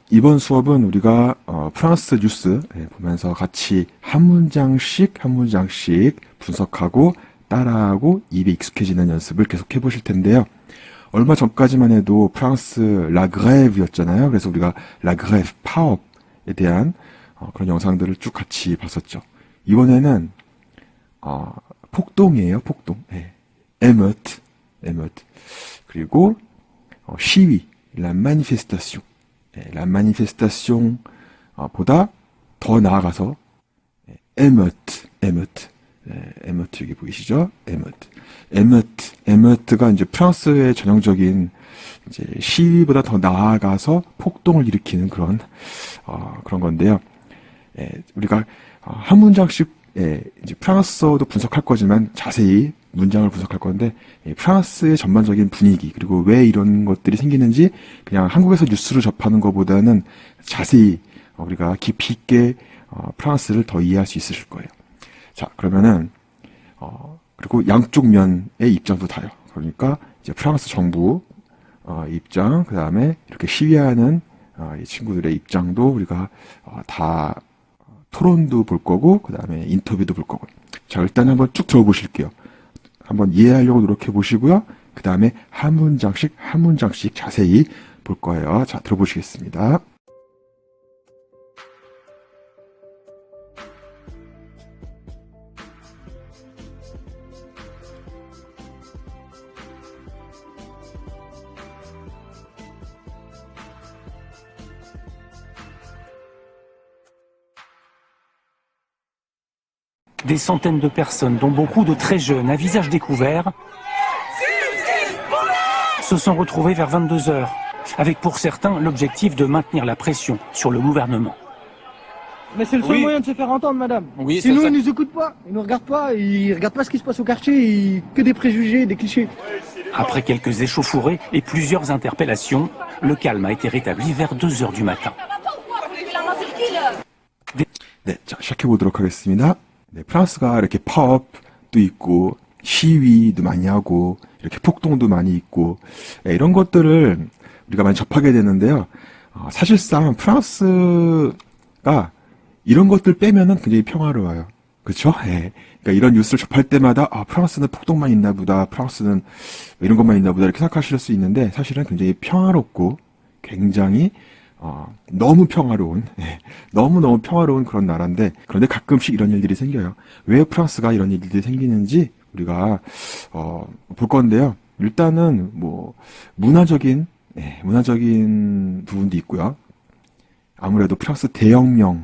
이번 수업은 우리가 프랑스 뉴스 보면서 같이 한 문장씩 분석하고 따라하고 입에 익숙해지는 연습을 계속 해보실 텐데요. 얼마 전까지만 해도 프랑스 라그레브였잖아요. 그래서 우리가 라그레브 파업에 대한 그런 영상들을 쭉 같이 봤었죠. 이번에는 폭동이에요. 폭동. 에머트. 그리고 시위, la manifestation. la manifestation 보다 더 나아가서 émeute. 에머트 여기 보이시죠? 에머트가 이제 프랑스의 전형적인 이제 시위보다 더 나아가서 폭동을 일으키는 그런 건데요. 우리가 한 문장씩 이제 프랑스어도 분석할 거지만 자세히 문장을 분석할 건데 프랑스의 전반적인 분위기 그리고 왜 이런 것들이 생기는지 그냥 한국에서 뉴스를 접하는 것보다는 자세히 우리가 깊이 있게 프랑스를 더 이해할 수 있으실 거예요. 자, 그러면은 그리고 양쪽 면의 입장도 다요. 그러니까 이제 프랑스 정부 입장, 그 다음에 이렇게 시위하는 이 친구들의 입장도 우리가 다 토론도 볼 거고, 그 다음에 인터뷰도 볼 거고. 자, 일단 한번 쭉 들어보실게요. 한번 이해하려고 노력해 보시고요. 그 다음에 한 문장씩 자세히 볼 거예요. 자, 들어보시겠습니다. Des centaines de personnes, dont beaucoup de très jeunes, à visage découvert, se sont retrouvées vers 22 heures, avec pour certains l'objectif de maintenir la pression sur le gouvernement. Mais c'est le seul moyen de se faire entendre, madame. Oui, sinon, ça. ils nous écoutent pas, ils nous regardent pas, ils regardent pas ce qui se passe au quartier, que des préjugés, des clichés. Après quelques échauffourées et plusieurs interpellations, le calme a été rétabli vers 2 heures du matin. 네, 자, 시작해 보도록 하겠습니다. 네, 프랑스가 이렇게 파업도 있고 시위도 많이 하고 이렇게 폭동도 많이 있고 이런 것들을 우리가 많이 접하게 되는데요. 사실상 프랑스가 이런 것들 빼면은 굉장히 평화로워요. 그렇죠? 그러니까 이런 뉴스를 접할 때마다 프랑스는 폭동만 있나 보다, 프랑스는 이런 것만 있나 보다 이렇게 생각하실 수 있는데 사실은 굉장히 평화롭고 굉장히 너무 평화로운, 너무너무 평화로운 그런 나라인데, 그런데 가끔씩 이런 일들이 생겨요. 왜 프랑스가 이런 일들이 생기는지 우리가, 볼 건데요. 일단은, 문화적인 부분도 있고요. 아무래도 프랑스 대혁명이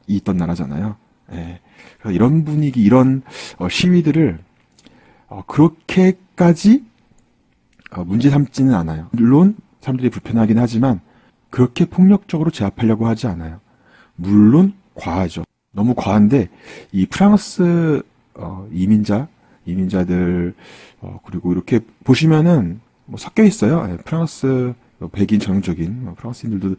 있던 나라잖아요. 그래서 이런 분위기, 이런 시위들을, 그렇게까지, 문제 삼지는 않아요. 물론, 사람들이 불편하긴 하지만, 그렇게 폭력적으로 제압하려고 하지 않아요. 물론 과하죠. 너무 과한데 이 프랑스 이민자들 그리고 이렇게 보시면은 섞여 있어요. 프랑스 백인 전형적인 프랑스인들도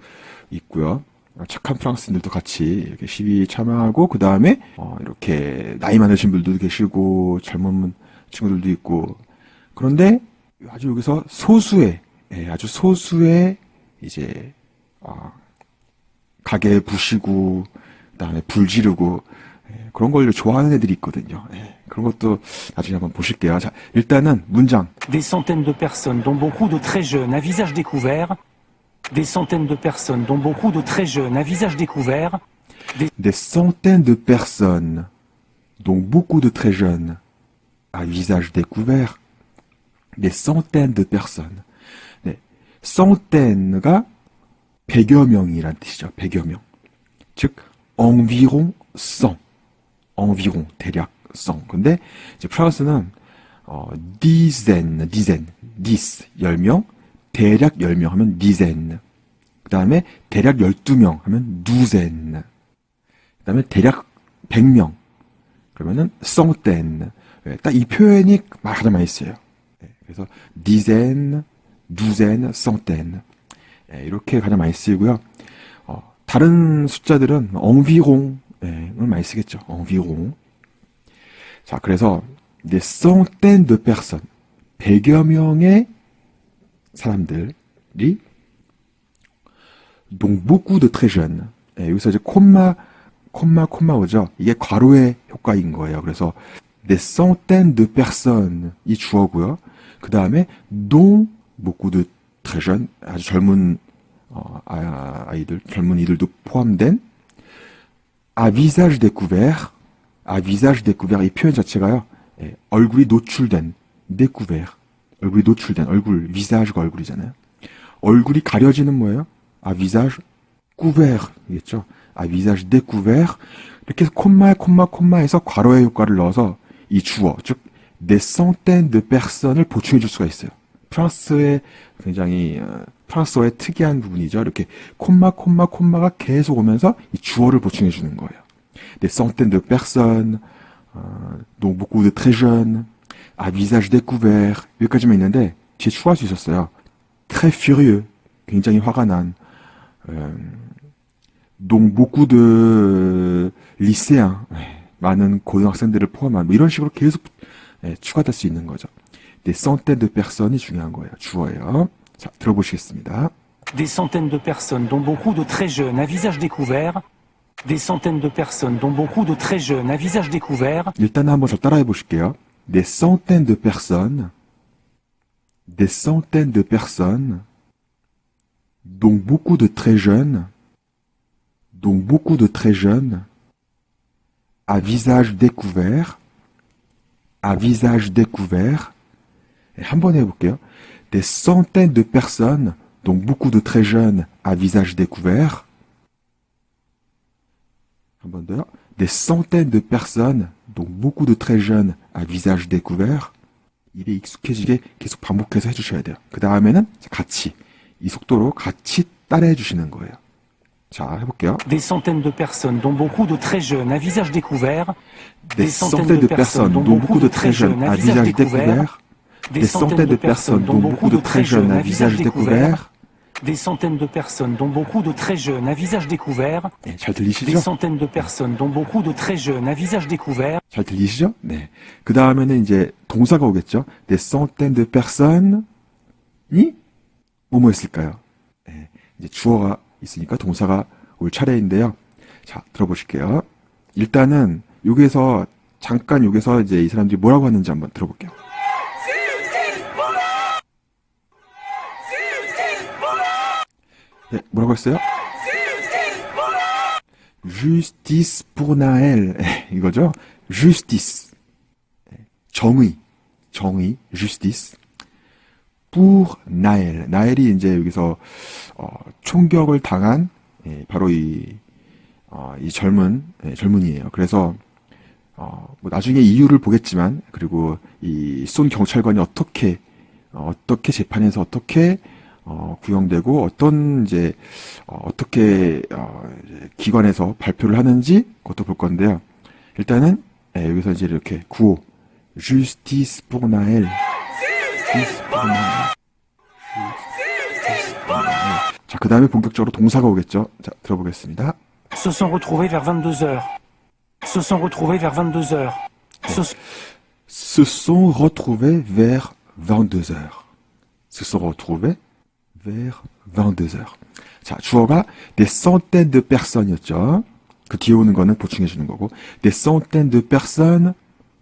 있고요. 착한 프랑스인들도 같이 이렇게 시위 참여하고 그 다음에 이렇게 나이 많으신 분들도 계시고 젊은 친구들도 있고 그런데 아주 여기서 아주 소수의 이제 가게 부시고 그다음에 불 지르고 그런 걸 좋아하는 애들이 있거든요. 그런 것도 나중에 한번 보실게요. 자, 일단은 문장. Des centaines de personnes, dont beaucoup de très jeunes, à visage découvert. Des centaines de personnes, dont beaucoup de très jeunes, à visage découvert. Des centaines de personnes, dont beaucoup de très jeunes, à visage découvert. Des centaines de personnes. 네, centaine가 100여 명이란 뜻이죠. 100여 명. 즉, environ 100. environ, 대략 100. 근데, 이제 프랑스는, dizaine, 10명, 대략 10명 하면 dizaine. 그 다음에, 대략 12명 하면 douzaine. 그 다음에, 대략 100명. 그러면은, centaine. 딱 이 표현이 가장 많이 쓰여요. 그래서, dizaine, douzaine, centaine. 이렇게 가장 많이 쓰이고요. 다른 숫자들은 environ을 많이 쓰겠죠. environ. 자, 그래서 des centaines de personnes, 100여 명의 사람들이 donc beaucoup de très jeunes. 예, 여기서 이제 콤마 오죠. 이게 괄호의 효과인 거예요. 그래서 des centaines de personnes 이 주어고요. 그 다음에 dont beaucoup de très jeunes 아주 젊은 아이들 젊은이들도 포함된 à visage découvert 이 표현 자체가요. 예, 얼굴이 노출된 découvert 얼굴이 노출된 얼굴 visage가 얼굴이잖아요. 얼굴이 가려지는 뭐예요? à visage couvert이겠죠. à visage découvert 이렇게 해서 콤마에서 괄호의 효과를 넣어서 이 주어 즉 des centaines de personnes을 보충해 줄 수가 있어요. 프랑스의 굉장히 프랑스어의 특이한 부분이죠. 이렇게 콤마가 계속 오면서 이 주어를 보충해 주는 거예요. des centaines de personnes, dont beaucoup de très jeunes, à visage découvert 여기까지만 있는데 뒤에 추가할 수 있었어요. très furieux, 굉장히 화가 난, dont beaucoup de lycéens, 많은 고등학생들을 포함한 뭐 이런 식으로 계속 추가될 수 있는 거죠. des centaines de personnes이 중요한 거예요. 주어예요. 자, 들어보시겠습니다. Des centaines de personnes, dont beaucoup de très jeunes, à visage découvert. Des centaines de personnes, dont beaucoup de très jeunes, à visage découvert. 일단 한번 저 따라해 보실게요. des centaines de personnes, dont beaucoup de très jeunes, à visage découvert, 한번 해볼게요. des centaines de personnes, dont beaucoup de très jeunes, à visage découvert. 한번 더요. des centaines de personnes, dont beaucoup de très jeunes, à visage découvert. 일에 익숙해지게 계속 반복해서 해주셔야 돼요. 그 다음에는 같이, 이 속도로 같이 따라해 주시는 거예요. 자, 해볼게요. Des centaines de personnes, dont beaucoup de très jeunes, à visage découvert. des centaines de personnes, dont beaucoup de très jeunes, à visage découvert. des centaines de personnes, dont beaucoup de très jeunes, à visage découvert. Des centaines de personnes, dont beaucoup de très jeunes, à visage découvert. 네, 잘 Des 들리시죠? centaines de personnes, dont beaucoup de très jeunes, à visage découvert. 잘 들리시죠? 네. 그 다음에는 이제 동사가 오겠죠? des centaines de personnes이 뭐뭐였을까요? 네, 이제 주어가 있으니까 동사가 올 차례인데요. 자, 들어보실게요. 일단은 여기서 잠깐 여기서 이제 이 사람들이 뭐라고 하는지 한번 들어볼게요. 네, 뭐라고 했어요? Justice pour Naël. 이거죠? Justice. 정의, justice. pour Naël. 나엘이 이제 여기서, 총격을 당한, 바로 이 젊은이에요. 그래서, 뭐 나중에 이유를 보겠지만, 그리고 이 쏜 경찰관이 어떻게 재판에서 어떻게, 구형되고 어떤 이제 어떻게 기관에서 발표를 하는지 그것도 볼 건데요. 일단은 여기서 이제 이렇게 구호 Justice pour Naël. 자, 그 다음에 본격적으로 동사가 오겠죠. 자, 들어보겠습니다. Se sont retrouvés vers 22 heures. Se sont retrouvés vers 22 heures. Se sont retrouvés vers 22 heures. Se sont retrouvés vers 22 heures. 자, 주어가 des centaines de personnes이었죠. 그 뒤에 오는 거는 보충해 주는 거고. des centaines de personnes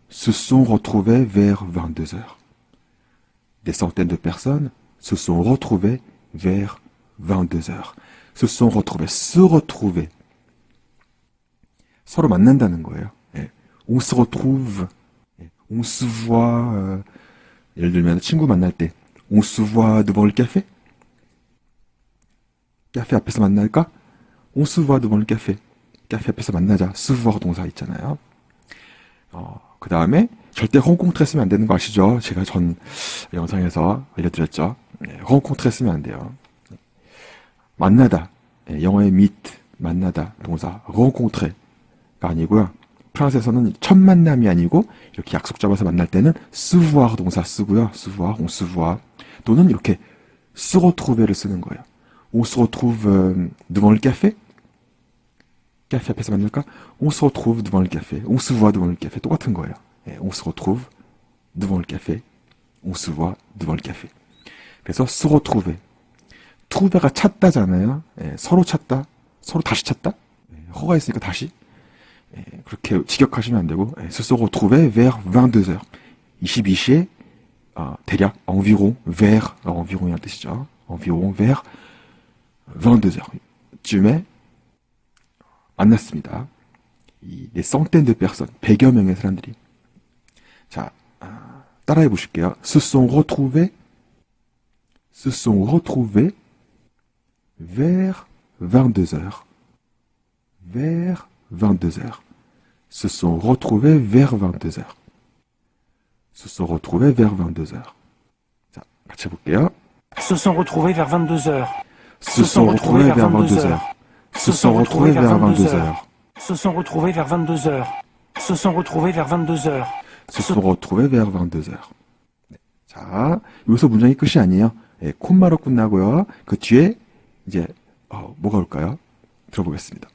se sont retrouvées vers 22 heures. des centaines de personnes se sont retrouvées vers 22 heures. se sont retrouvées. se retrouver. 서로 만난다는 거예요. 예. on se retrouve. 예. on se voit. 예를 들면 친구 만날 때 on se voit devant le café. 카페 앞에서 만날까? on se voit devant le café. 카페 앞에서 만나자. se voir 동사 있잖아요. 그 다음에 절대 rencontrer 쓰면 안 되는 거 아시죠? 제가 전 영상에서 알려드렸죠. rencontrer 쓰면 안 돼요. 만나다. 영어의 meet, 만나다 동사 rencontrer 가 아니고요. 프랑스에서는 첫 만남이 아니고 이렇게 약속 잡아서 만날 때는 se voir 동사 쓰고요. se voir, on se voit 또는 이렇게 se retrouver를 쓰는 거예요. on se retrouve devant le café. 카페 앞에서 만날까? on se retrouve devant le café. on se voit devant le café. 똑같은 거예요. on se retrouve devant le café. on se voit devant le café. 그래서 se retrouver. trouver가 찾다잖아요. 예, 서로 찾다, 서로 다시 찾다. 예, 허가 있으니까 다시. 예, 그렇게 직역하시면 안 되고, se sont retrouvés vers 22h. 22시에, 대략, environ, vers, environ이라는 뜻이죠. environ, vers 22h. 쯤에 만났습니다. des centaines de personnes, 100여 명의 사람들이. 자, 따라해 보실게요. se sont retrouvés vers 22h. vers 22h. Se sont retrouvés vers 22h. Se sont retrouvés vers 22h. 자, 같이 해볼게요. Se sont retrouvés vers 22h. Se sont retrouvés vers 22h. Se sont retrouvés vers 22h. Se sont retrouvés vers 22h. Se sont retrouvés vers 22h. Se sont retrouvés vers 22h. 네. 자, 여기서 문장이 끝이 아니에요. 예, 콤마로 끝나고요. 그 뒤에 이제 뭐가 올까요? 들어보겠습니다.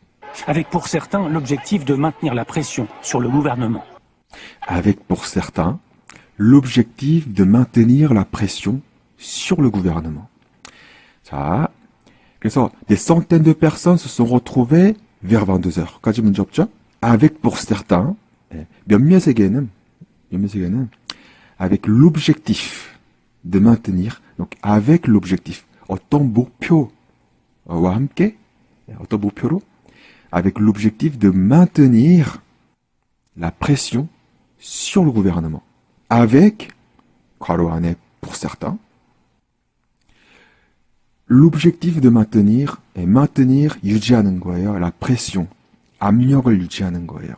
Avec pour certains l'objectif de maintenir la pression sur le gouvernement. Avec pour certains l'objectif de maintenir la pression sur le gouvernement. 자, 그래서 des centaines de personnes se sont retrouvées vers 22h. 까지 문제 없죠? Avec pour certains, 몇몇에게는 avec l'objectif de maintenir, donc avec l'objectif, 어떤 목표와 함께, 어떤 목표로, avec l'objectif de maintenir la pression sur le gouvernement. Avec, 괄호 안에 pour certains, l'objectif de maintenir, maintenir, 유지하는 거예요. la pression, 압력을 유지하는 거예요.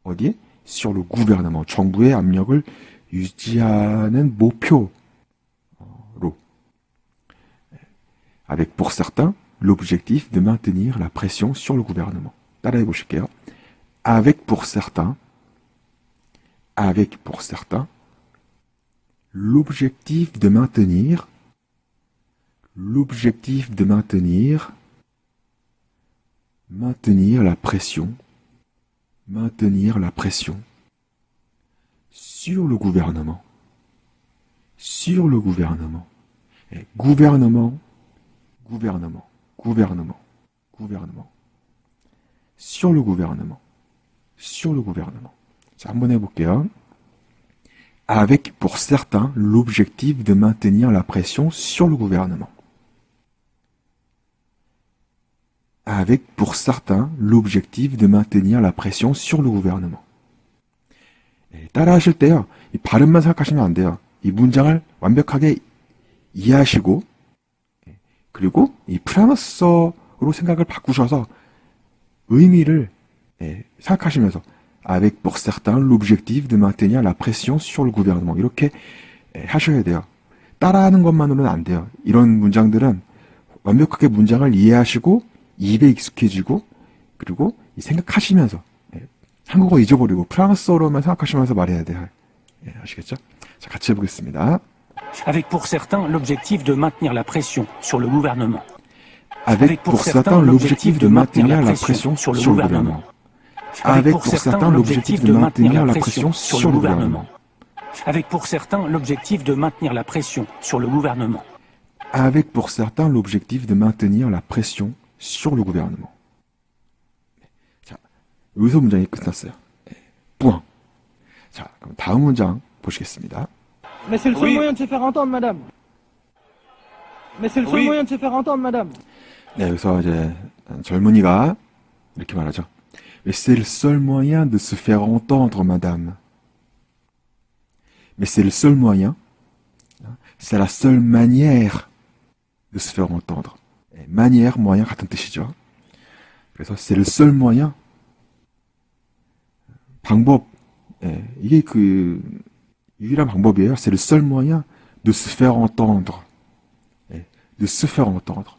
어디에? sur le gouvernement, 정부의 압력을 유지하는 목표로. Avec pour certains, l'objectif de maintenir la pression sur le gouvernement. 따라해 보실게요. Avec pour certains, l'objectif de maintenir la pression sur le gouvernement. Et gouvernement. Sur le gouvernement. 자, 한번 해볼게요. Avec pour certains l'objectif de maintenir la pression sur le gouvernement. Avec pour certains l'objectif de maintenir la pression sur le gouvernement. 따라 하실 때요, 이 발음만 생각하시면 안 돼요. 이 문장을 완벽하게 이해하시고, 그리고 이 프랑스어로 생각을 바꾸셔서 의미를 생각하시면서 avec pour certains l'objectif de maintenir la pression sur le gouvernement 이렇게 하셔야 돼요. 따라하는 것만으로는 안 돼요. 이런 문장들은 완벽하게 문장을 이해하시고 입에 익숙해지고 그리고 생각하시면서 한국어 잊어버리고 프랑스어로만 생각하시면서 말해야 돼요. 아시겠죠? 자, 같이 해보겠습니다. Avec pour certains l'objectif de maintenir la pression sur le gouvernement. Avec pour certains l'objectif de maintenir la pression sur le gouvernement. Avec pour certains l'objectif de maintenir la pression sur le gouvernement. Avec pour certains l'objectif de maintenir la pression sur le gouvernement. Avec pour certains l'objectif de maintenir la pression sur le gouvernement. 자, 여기서 문장이 끝났어요. point. 자, 그럼 다음 문장 보시겠습니다. Mais c'est le seul moyen de se faire entendre, madame. Mais c'est le seul moyen de se faire entendre, madame. 네, 여기서 이제 젊은이가 이렇게 말하죠. Mais c'est le seul moyen de se faire entendre, madame. Mais c'est le seul moyen. C'est la seule manière de se faire entendre. manière, moyen 같은 뜻이죠. 그래서 c'est le seul moyen. 방법, 이게 그 유일한 방법이에요. C'est le seul moyen de se faire entendre. de se faire entendre.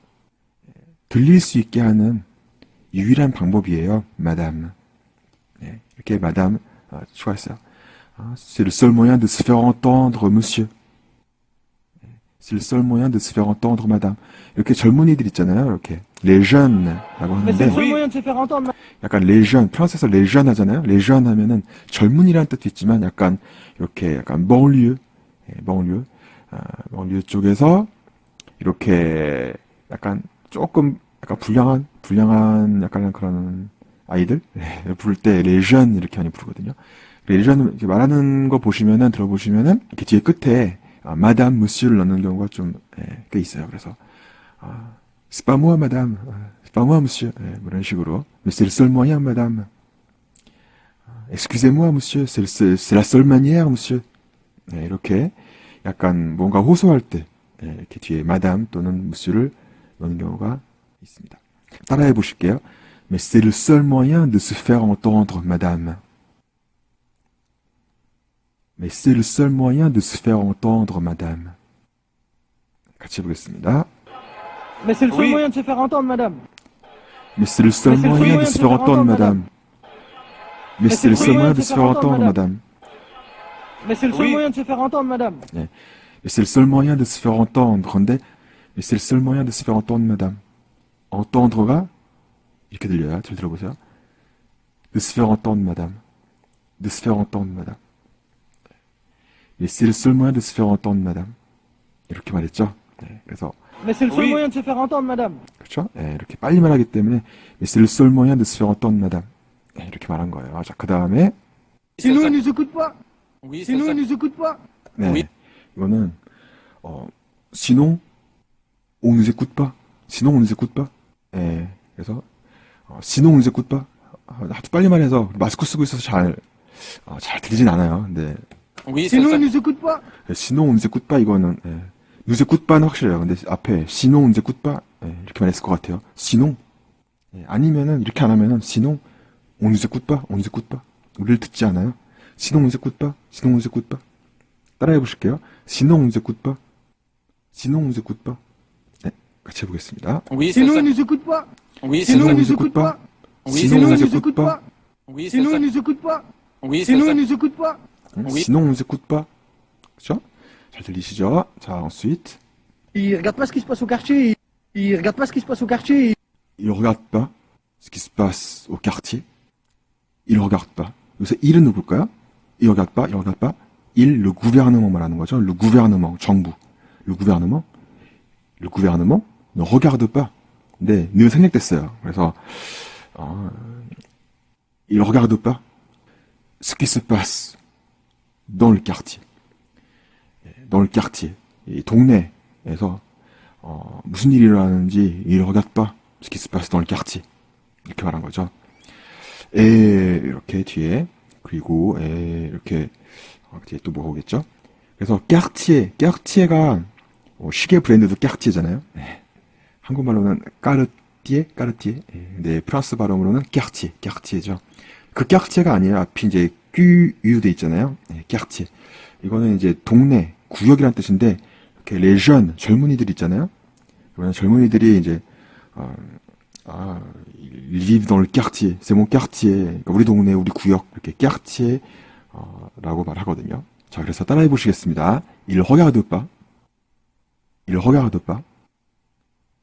들릴 수 있게 하는 유일한 방법이에요, madame. 이렇게 madame 추가했어요. C'est le seul moyen de se faire entendre, monsieur. C'est le seul moyen de se faire entendre, madame. 이렇게 젊은이들 있잖아요, 이렇게 les jeunes라고 Mais c'est le seul 하는데 moyen de se faire entendre, 약간 les jeunes, 프랑스에서 les jeunes 하잖아요. les jeunes 하면은 젊은이라는 뜻도 있지만 약간 이렇게 약간 banlieue, banlieue 쪽에서 이렇게 약간 조금 약간 불량한 약간 그런 아이들 부를 때 레전 이렇게 많이 부르거든요. 레전 이렇게 말하는 거 보시면은 들어보시면은 이렇게 뒤에 끝에 마담 무스를 넣는 경우가 좀 꽤 있어요. 그래서 c'est pas moi madame, c'est pas moi monsieur 뭐 이런 식으로 mais c'est le seul moyen madame, excusez-moi monsieur, c'est la seule manière monsieur. 이렇게 약간 뭔가 호소할 때 이렇게 뒤에 마담 또는 무스를 넣는 경우가 있습니다. 따라해 보실게요. Mais c'est le seul moyen de se faire entendre, madame. Mais c'est le seul moyen de se faire entendre, madame. 같이 보겠습니다. Mais c'est le seul Oui. moyen de se faire entendre, madame. Mais c'est le seul Mais c'est le seul moyen de se faire entendre, madame. Mais c'est le seul moyen de se faire entendre, madame. Mais c'est le seul Oui. moyen de se faire entendre, madame. Mais c'est le seul moyen de se faire entendre. 근데 mais c'est le seul moyen de se faire entendre, madame. entendre가 이렇게 들려요. 잘 들어보세요. De se faire entendre, madame. De se faire entendre, madame. Mais c'est le seul moyen de se faire entendre, madame. 이렇게 말했죠. 그래서 Mais c'est le seul Oui. moyen de se faire entendre, madame. 그렇죠? 이렇게 빨리 말하기 때문에 Mais c'est le seul moyen de se faire entendre, madame. 이렇게 말한 거예요. 자, 그 da음에 Sinon, il nous écoute pas. Oui, c'est Sinon, ça. il nous écoute pas. 네, Oui. 이거는 sinon on nous écoute pas. sinon on nous écoute pas. 그래서 sinon on nous écoute pas. 하도 빨리 말해서 마스크 쓰고 있어서 잘 들리진 않아요. 근데 Oui, c'est Sinon, ça. il nous écoute pas. sinon on nous écoute pas 이거는 nous écoute pas는 확실해요. 근데 앞에 sinon on nous écoute pas 이렇게 말했을 것 같아요. sinon 아니면은 이렇게 안 하면은 sinon on nous écoute pas, on nous écoute pas. 우리를 듣지 않아요. sinon on nous écoute pas, sinon on nous écoute pas. 따라해 보실게요. sinon on nous écoute pas, sinon on nous écoute pas. 같이 해보겠습니다. Oui, c'est Sinon, ça. il nous écoute pas. Oui, c'est Sinon, ça. il nous écoute pas. Oui, sinon c'est on ça. nous écoute pas. Oui, c'est Sinon, ça. il nous écoute pas. Oui, c'est Sinon, ça. il nous écoute pas. Oui. sinon on nous écoute pas. 그렇죠? 잘 들리시죠? 자, ensuite Il regarde pas ce qui se passe au quartier. Il regarde pas ce qui se passe au quartier. il regarde pas ce qui se passe au quartier. il regarde pas. 여기서 il은 누굴까요? il regarde pas, il regarde pas. il, le gouvernement 말하는 거죠. le gouvernement, 정부. le gouvernement ne regarde pas. 근데 늘 생략됐어요. 그래서 il regarde pas ce qui se passe dans le quartier. dans le quartier. 이 동네에서 무슨 일이 일어나는지 il regarde pas ce qui se passe dans le quartier. 이렇게 말한 거죠. 이렇게 뒤에 그리고 이렇게 뒤에 또 뭐가 오겠죠? 그래서 까르티에가 시계 브랜드도 까르티에잖아요. 한국말로는 까르티에. 근데 프랑스 발음으로는 까르티에죠. 그 까르티에가 아니에요. 앞이 이제 돼 있잖아요. 까르티에. 이거는 이제 동네, 구역이란 뜻인데 이렇게 레전 젊은이들 있잖아요. 그러면 젊은이들이 이제 ils vivent dans le quartier. c'est mon quartier. 그러니까 우리 동네, 우리 구역 이렇게 quartier 라고 말하거든요. 자, 그래서 따라해 보시겠습니다. il regarde pas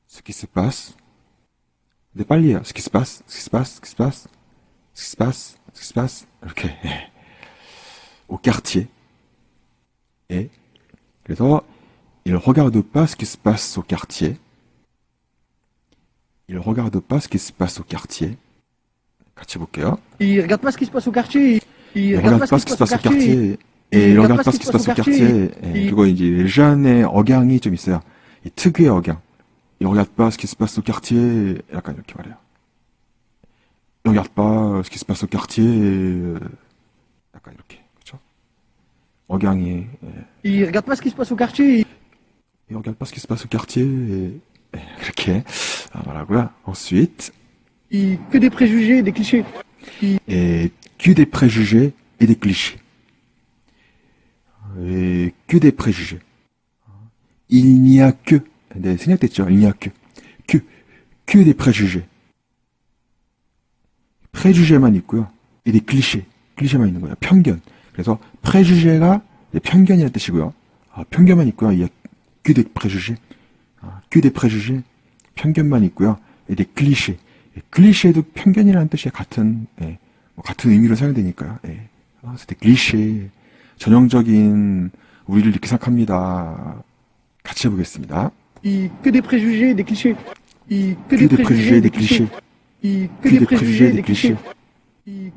ce qui se passe. 근데 빨리 해요. ce qui se passe 이렇게 au quartier. 그래서 il regarde pas ce qui se passe au quartier. il regarde pas ce qui se passe au quartier. 같이 볼게요. Il regarde pas ce qui se passe au quartier. il regarde pas ce qui se passe au quartier. il regarde pas ce qui se passe au quartier. 그리고 이제 레전의 억양이 좀 있어요. 이 특유의 억양. il regarde pas ce qui se passe au quartier. 약간 이렇게 말해요. il regarde pas ce qui se passe au quartier. 약간 이렇게. 그렇죠? 억양이 Il regarde pas ce qui se passe au quartier. il regarde pas ce qui se passe au quartier. 그렇게 말하고요. ensuite Que des préjugés, des clichés. que des préjugés et des clichés. que des préjugés. il n'y a que 네, 생략됐죠. il n'y a que des préjugés. préjugé만 있고요. et des clichés만 있는 거예요. 편견. 그래서 préjugé가 편견이라는 뜻이고요. 편견만 있고요. il y a que des préjugés. que des préjugés. 편견만 있고요. et des clichés. 클리셰도 편견이라는 뜻이 같은 의미로 사용되니까요. c'était cliché. 전형적인 우리를 이렇게 생각합니다. 같이 해보겠습니다. Que des préjugés, des clichés. Que des préjugés, des clichés. Que des préjugés, des clichés.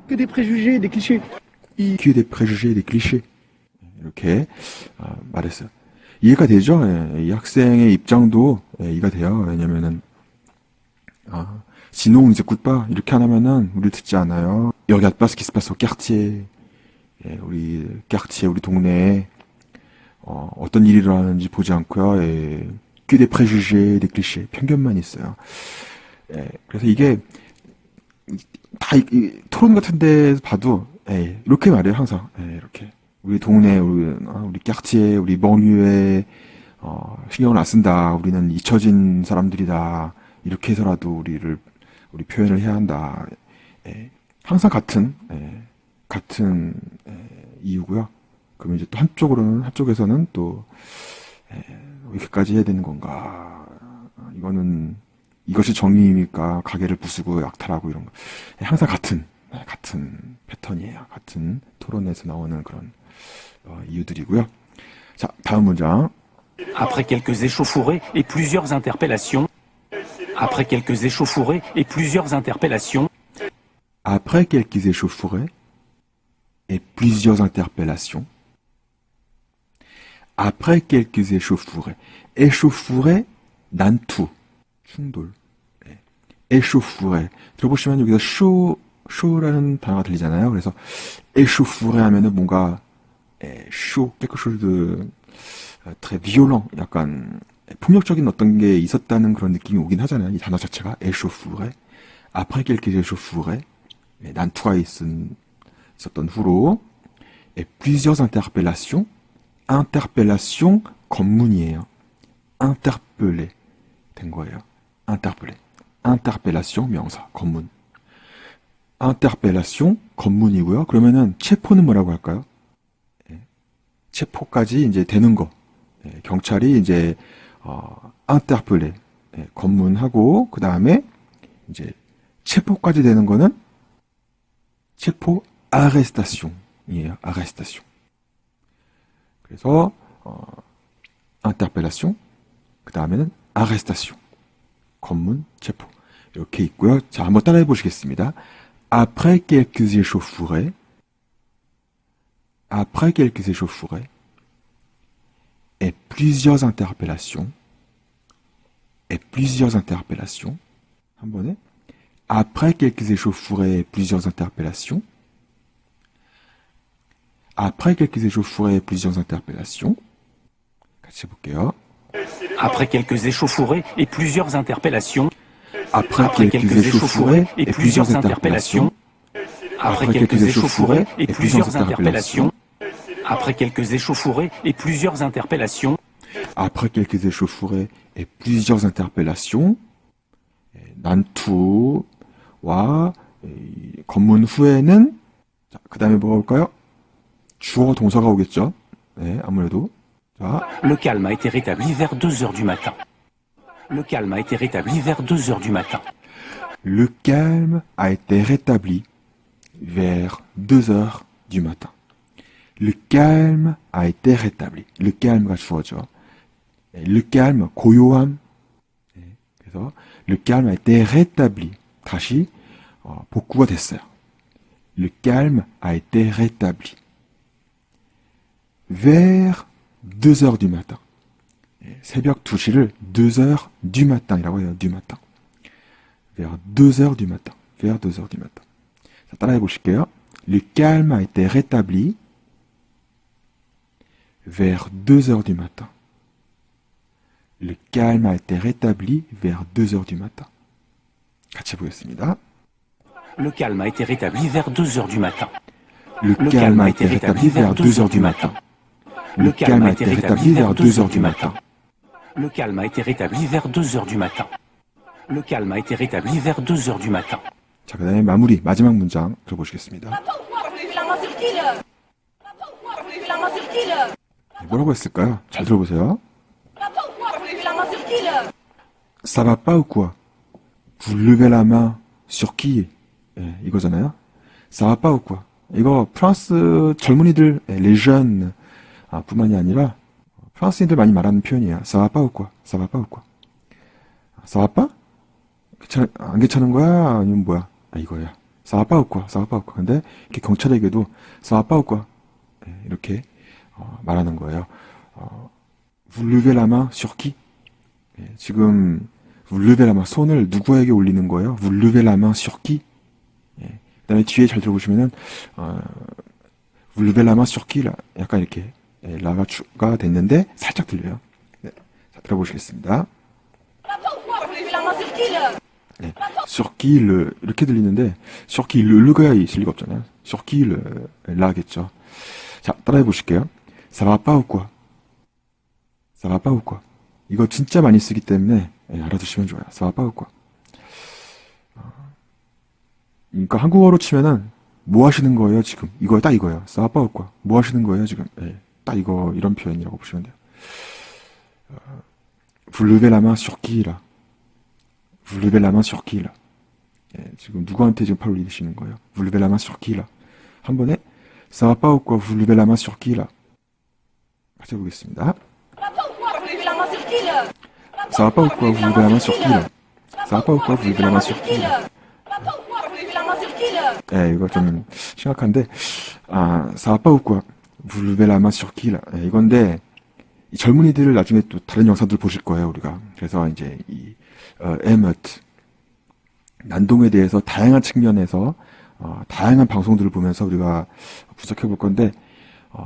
Que des préjugés, des clichés. Que des préjugés, des clichés. 이렇게 말했어요. 이해가 되죠? 예, 이 학생의 입장도 이해가 돼요. 왜냐면은 sinon on écoute pas 이렇게 안 하면은 우리 듣지 않아요. regarde pas ce qui se passe au quartier. 예, 우리 quartier, 우리 동네에 어떤 일이 일어나는지 보지 않고요. 예, que des préjugés, des clichés. 편견만 있어요. 예, 그래서 이게 다 토론 같은 데서 봐도 이렇게 말해요. 항상 이렇게 우리 동네, 우리 quartier, 우리 banlieue에 신경을 안 쓴다. 우리는 잊혀진 사람들이다. 이렇게 해서라도 우리 표현을 해야 한다. 항상 같은 이유고요. 그러면 이제 또 한쪽에서는 또 이렇게까지 해야 되는 건가? 이것이 정의입니까? 가게를 부수고 약탈하고 이런 거. 항상 같은 패턴이에요. 같은 토론에서 나오는 그런 이유들이고요. 자, 다음 문장. Après quelques échauffourées et plusieurs interpellations. Après quelques échauffourées et plusieurs interpellations. Après quelques échauffourées et plusieurs interpellations. Après quelques échauffourées. échauffourée, 난투, 충돌. échauffourée. 들어보시면 여기서 쇼라는 단어가 들리잖아요. 그래서 échauffourée 하면은 뭔가 quelque chose de très violent, 약간 폭력적인 어떤 게 있었다는 그런 느낌이 오긴 하잖아요. 이 단어 자체가 échauffourée. après quelques échauffourées, 난투가 있었던 후로 et plusieurs interpellations. interpellation 검문이에요. interpeller 된 거예요. interpeller. interpellation 명사 검문. interpellation 검문이고요. 그러면은 체포는 뭐라고 할까요? 체포까지 이제 되는 거. 경찰이 이제 interpeller 검문하고 그 다음에 이제 체포까지 되는 거는 체포 arrestation이에요. arrestation. 그래서 interpellation 그 다음에는 arrestation 검문 체포 이렇게 있고요. 자, 한번 따라해 보시겠습니다. après quelques échauffourées et plusieurs interpellations 한 번에 après quelques échauffourées et plusieurs interpellations après quelques échauffourées et plusieurs interpellations 같이 해볼게요. Après quelques échauffourées et plusieurs interpellations. Après quelques échauffourées et plusieurs interpellations. Après quelques échauffourées et plusieurs interpellations. Après quelques échauffourées et plusieurs interpellations. Après quelques échauffourées et plusieurs interpellations. 난투와 검문 후에는 그 다음에 뭐가 올까요? 주어 동사가 오겠죠. 네, 아무래도. 자, Le calme a été rétabli vers 2h du matin. Le calme a été rétabli vers 2h du matin. Le calme a été rétabli vers 2h du matin. Le calme a été rétabli. Le calme가 주어죠. Le calme, 고요함. 그래서 le calme a été rétabli. 다시 복구가 됐어요. Le calme a été rétabli. Vers 2h du matin. 새벽 2시를 2h du matin이라고 해요. du matin. Vers 2h du matin. Vers 2h du matin. 자, 따라해 보실게요. Le calme a été rétabli vers 2h du matin. Le calme a été rétabli vers 2h du matin. 같이 해보겠습니다. Le calme a été rétabli vers 2h du matin. Le calme a été rétabli vers 2h du matin. Le calme a été rétabli vers 2h du matin. Le calme a été rétabli vers 2h du matin. Le calme a été rétabli vers 2h du matin. 자, 그 다음에 마무리, 마지막 문장 들어보시겠습니다. 뭐라고 했을까요? 잘 들어보세요. Ça va pas ou quoi? Vous levez la main sur qui? 이거잖아요. Ça va pas ou quoi? 이거 프랑스 젊은이들, les jeunes, 뿐만이 아니라 프랑스인들 많이 말하는 표현이에요. Ça va pas ou quoi? Ça va pas ou quoi? Ça va pas? 안 괜찮은 거야? 아니면 뭐야? 아, 이거야. Ça va pas ou quoi? Ça va pas ou quoi? 근데 이렇게 경찰에게도 Ça va pas ou quoi? 이렇게 말하는 거예요. Vous levez la main sur qui? 지금 Vous levez la main, 손을 누구에게 올리는 거예요? Vous levez la main sur qui? 그다음에 뒤에 잘 들어보시면은 Vous levez la main sur qui? 약간 이렇게 라가 추가됐는데 살짝 들려요. 네, 자, 들어보시겠습니다. 네, sur qui le 이렇게 들리는데 sur qui le가 있을 리가 없잖아요. sur qui le 라겠죠. 자, 따라해 보실게요. Ça va pas ou quoi? Ça va pas ou quoi? 이거 진짜 많이 쓰기 때문에 알아두시면 좋아요. Ça va pas ou quoi? 그러니까 한국어로 치면은 뭐 하시는 거예요 지금? 이거 딱 이거예요. Ça va pas ou quoi? 뭐 하시는 거예요 지금? 딱 이거 이런 표현이라고 보시면 돼요. Vous levez la main sur qui là? Vous levez la main sur qui là? 지금 누구한테 지금 팔 올리시는 거예요? Vous levez la main sur qui là? 한 번에 Ça va pas ou quoi? Vous levez la main sur qui là? 같이 해보겠습니다. Ça va pas ou quoi? Vous levez la main sur qui là? Ça va pas ou quoi? Vous levez la main sur qui là? 이거 좀 심각한데, ça va pas ou quoi? Vous levez la main sur qui là? 이건데, 이 젊은이들을 나중에 또 다른 영상들 보실 거예요, 우리가. 그래서 이제 이 에머트 난동에 대해서 다양한 측면에서 다양한 방송들을 보면서 우리가 분석해 볼 건데,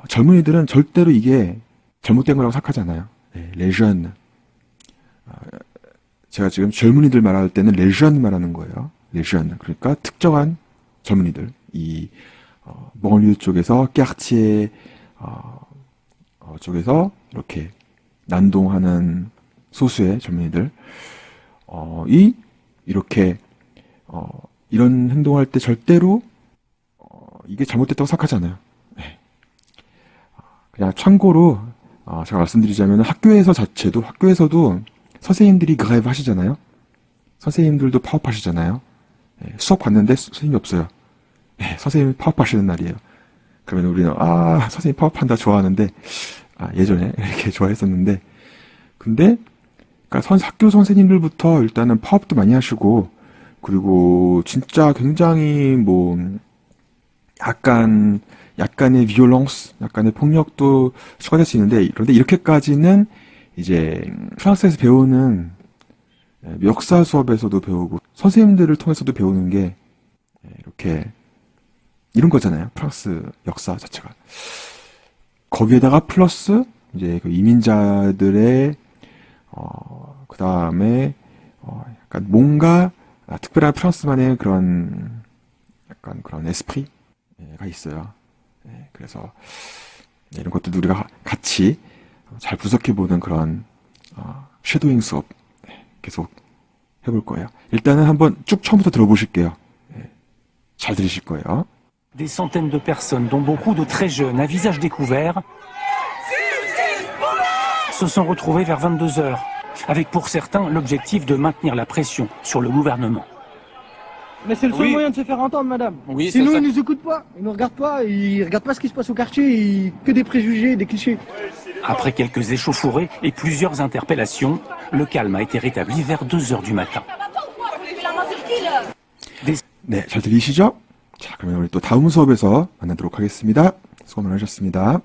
젊은이들은 절대로 이게 잘못된 거라고 생각하지 않아요. 레전. 제가 지금 젊은이들 말할 때는 레전 말하는 거예요. 레전. 그러니까 특정한 젊은이들. 이 몽리우 쪽에서 까르티에 쪽에서 이렇게 난동하는 소수의 젊은이들. 이렇게 이런 행동할 때 절대로 이게 잘못됐다고 생각하지 않아요. 그냥 참고로 제가 말씀드리자면 학교에서도 선생님들이 그라이브 하시잖아요. 선생님들도 파업하시잖아요. 수업 갔는데 선생님이 없어요. 선생님이 파업하시는 날이에요. 그러면 우리는 선생님 파업한다 좋아하는데 예전에 이렇게 좋아했었는데 근데 그러니까 학교 선생님들부터 일단은 파업도 많이 하시고 그리고 진짜 굉장히 뭐 약간의 비올런스, 약간의 폭력도 추가될 수 있는데 그런데 이렇게까지는 이제 프랑스에서 배우는 역사 수업에서도 배우고 선생님들을 통해서도 배우는 게 이렇게 이런 거잖아요. 프랑스 역사 자체가. 거기에다가 플러스 이제 그 이민자들의 그 다음에 약간 뭔가 특별한 프랑스만의 그런 약간 그런 에스프리가 있어요. 그래서 이런 것들도 우리가 같이 잘 분석해보는 그런 쉐도잉 수업 계속 해볼 거예요. 일단은 한번 쭉 처음부터 들어보실게요. 잘 들으실 거예요. Des centaines de personnes, dont beaucoup de très jeunes, à visage découvert, se sont retrouvés vers 22 heures, avec pour certains l'objectif de maintenir la pression sur le gouvernement. Mais c'est le seul Oui. moyen de se faire entendre, madame. Oui, Sinon, c'est ça. ils nous écoutent pas, ils nous regardent pas, ils regardent pas ce qui se passe au quartier, que des préjugés, des clichés. Après quelques échauffourées et plusieurs interpellations, le calme a été rétabli vers 2 heures du matin. 네, 잘 들리시죠? 자, 그러면 우리 또 다음 수업에서 만나도록 하겠습니다. 수고 많으셨습니다.